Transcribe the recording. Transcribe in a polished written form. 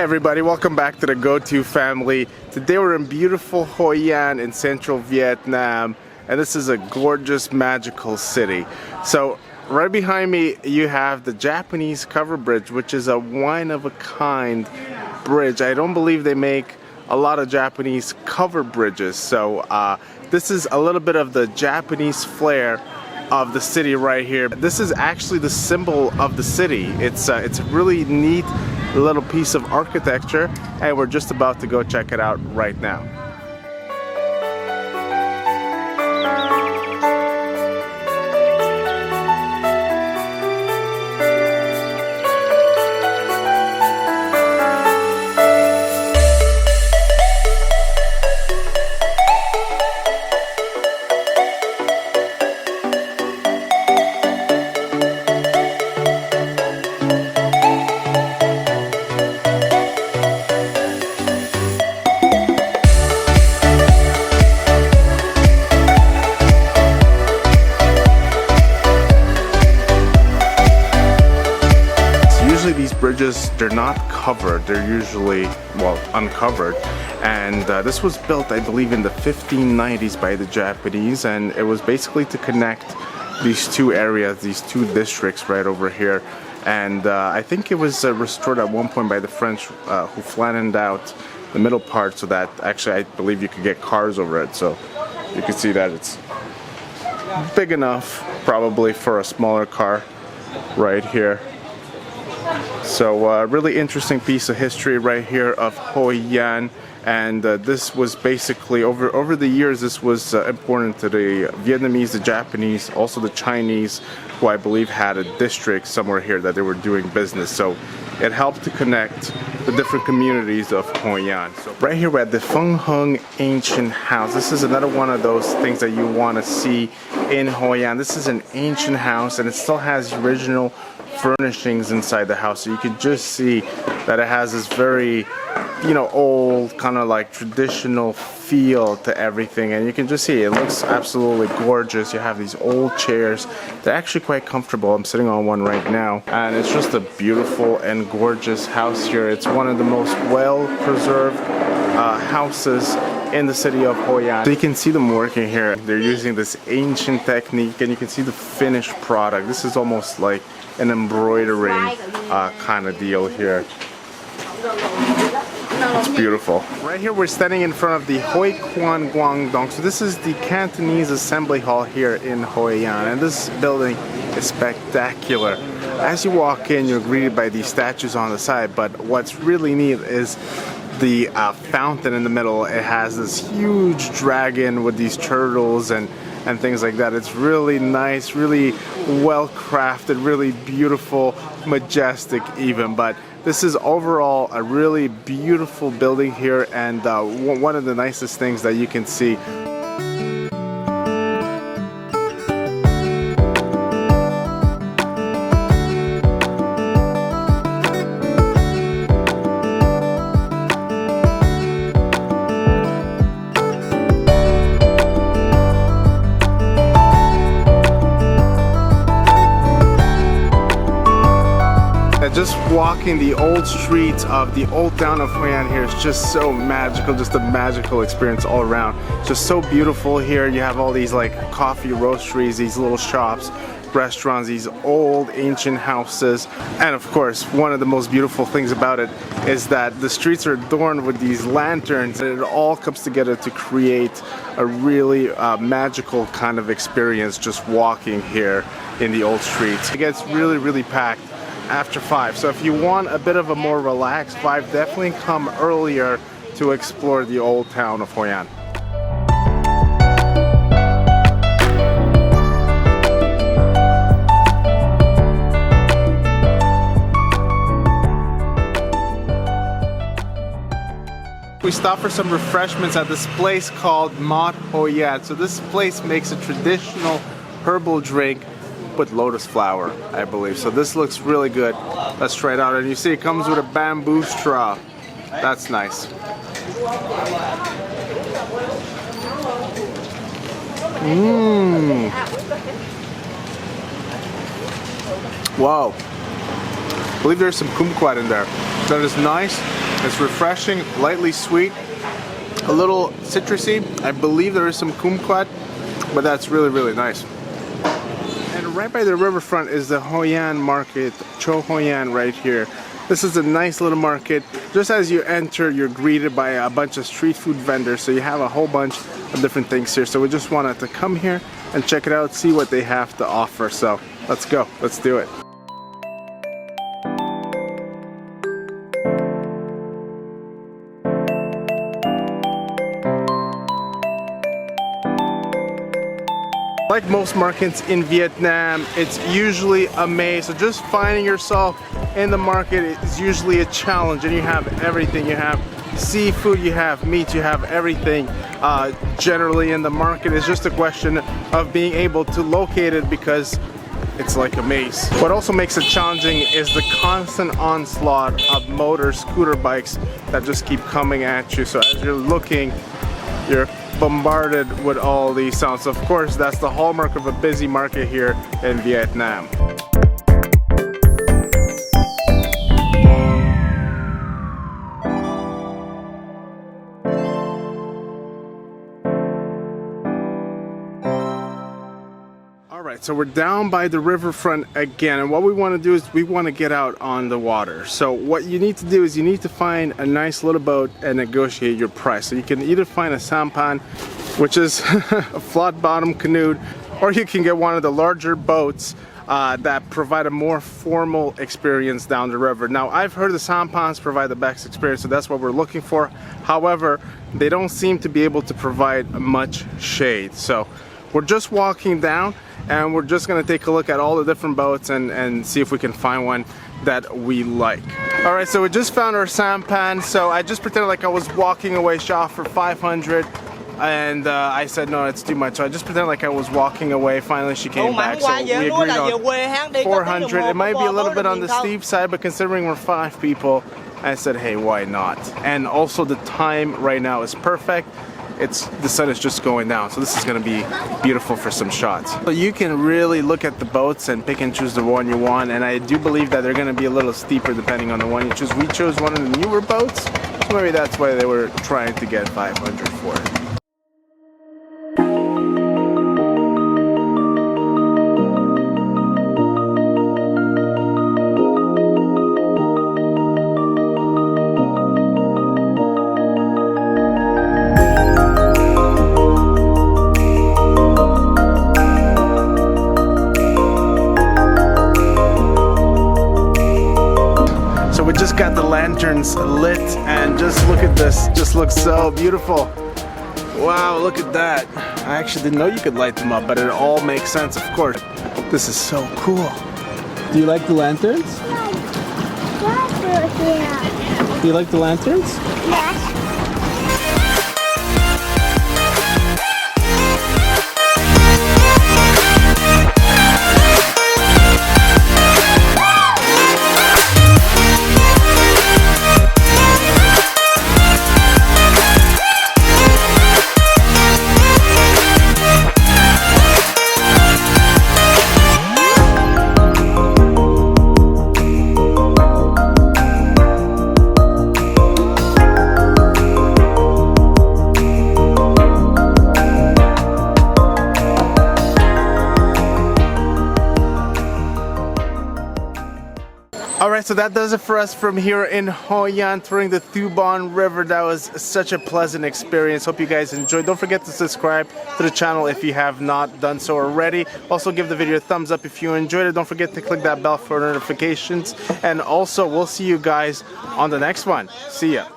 everybody, welcome back to the Go-To family. Today we're in beautiful Hoi An in central Vietnam, and this is a gorgeous, magical city. So right behind me you have the Japanese cover bridge, which is a one-of-a-kind bridge. I don't believe they make a lot of Japanese cover bridges, so this is a little bit of the Japanese flair of the city right here. This is actually the symbol of the city. It's a really neat little piece of architecture, and we're just about to go check it out right now. These bridges, they're not covered, they're usually, well, uncovered, and this was built, I believe, in the 1590s by the Japanese, and it was basically to connect these two areas, these two districts right over here. And I think it was restored at one point by the French, who flattened out the middle part so that actually I believe you could get cars over it. So you can see that it's big enough probably for a smaller car right here. So really interesting piece of history right here of Hoi An, and this was basically over the years, this was important to the Vietnamese, the Japanese, also the Chinese, who I believe had a district somewhere here that they were doing business. So it helped to connect the different communities of Hoi An. So right here we're at the Hoi An Ancient House. This is another one of those things that you want to see in Hoi An. This is an ancient house, and it still has original furnishings inside the house, so you can just see that it has this very, you know, old kind of like traditional feel to everything, and you can just see it looks absolutely gorgeous. You have these old chairs, they're actually quite comfortable. I'm sitting on one right now, and it's just a beautiful and gorgeous house here. It's one of the most well preserved houses in the city of Hoi An. So you can see them working here. They're using this ancient technique, and you can see the finished product. This is almost like an embroidering kind of deal here. It's beautiful. Right here we're standing in front of the Hoi Quan Guang Dong. So this is the Cantonese Assembly Hall here in Hoi An, and this building is spectacular. As you walk in, you're greeted by these statues on the side, but what's really neat is the fountain in the middle. It has this huge dragon with these turtles and things like that. It's really nice, really well crafted, really beautiful, majestic even. But this is overall a really beautiful building here, and one of the nicest things that you can see. Just walking the old streets of the old town of Hoi An here is just so magical, just a magical experience all around. Just so beautiful here. You have all these like coffee roasteries, these little shops, restaurants, these old ancient houses, and of course one of the most beautiful things about it is that the streets are adorned with these lanterns, and it all comes together to create a really magical kind of experience just walking here in the old streets. It gets really packed after 5, so if you want a bit of a more relaxed vibe, definitely come earlier to explore the old town of Hoi An. We stopped for some refreshments at this place called Mat Hoi An. So this place makes a traditional herbal drink with lotus flower, I believe. So this looks really good. Let's try it out. And you see it comes with a bamboo straw. That's nice. Wow. I believe there's some kumquat in there. That is nice. It's refreshing, lightly sweet, a little citrusy. I believe there is some kumquat, but that's really, really nice. And right by the riverfront is the Hoi An Market, Cho Hoi An right here. This is a nice little market. Just as you enter, you're greeted by a bunch of street food vendors. So you have a whole bunch of different things here. So we just wanted to come here and check it out, see what they have to offer. So let's go, let's do it. Like most markets in Vietnam, it's usually a maze. So just finding yourself in the market is usually a challenge, and you have everything. You have seafood, you have meat, you have everything. Generally in the market, it's just a question of being able to locate it because it's like a maze. What also makes it challenging is the constant onslaught of motor scooter bikes that just keep coming at you. So as you're looking, you're bombarded with all these sounds. Of course, that's the hallmark of a busy market here in Vietnam. Alright, so we're down by the riverfront again, and what we want to do is we want to get out on the water. So what you need to do is you need to find a nice little boat and negotiate your price. So you can either find a sampan, which is a flat bottom canoe, or you can get one of the larger boats that provide a more formal experience down the river. Now, I've heard the sampans provide the best experience, so that's what we're looking for. However, they don't seem to be able to provide much shade. So we're just walking down, and we're just gonna take a look at all the different boats and see if we can find one that we like. All right, so we just found our sampan. So I just pretended like I was walking away. She offered 500, and I said no, it's too much. So I just pretended like I was walking away. Finally, she came back. So we agreed on 400. It might be a little bit on the steep side, but considering we're 5 people, I said, hey, why not? And also the time right now is perfect. The sun is just going down, so this is going to be beautiful for some shots. So you can really look at the boats and pick and choose the one you want, and I do believe that they're going to be a little steeper depending on the one you choose. We chose one of the newer boats, so maybe that's why they were trying to get 500 for it. Got the lanterns lit, and just look at this, just looks so beautiful. Wow, look at that. I actually didn't know you could light them up, but it all makes sense, of course. This is so cool. Do you like the lanterns? Yeah. Do you like the lanterns? Yes. Alright, so that does it for us from here in Hoi An, touring the Thu Bon River. That was such a pleasant experience. Hope you guys enjoyed. Don't forget to subscribe to the channel if you have not done so already. Also, give the video a thumbs up if you enjoyed it. Don't forget to click that bell for notifications. And also, we'll see you guys on the next one. See ya.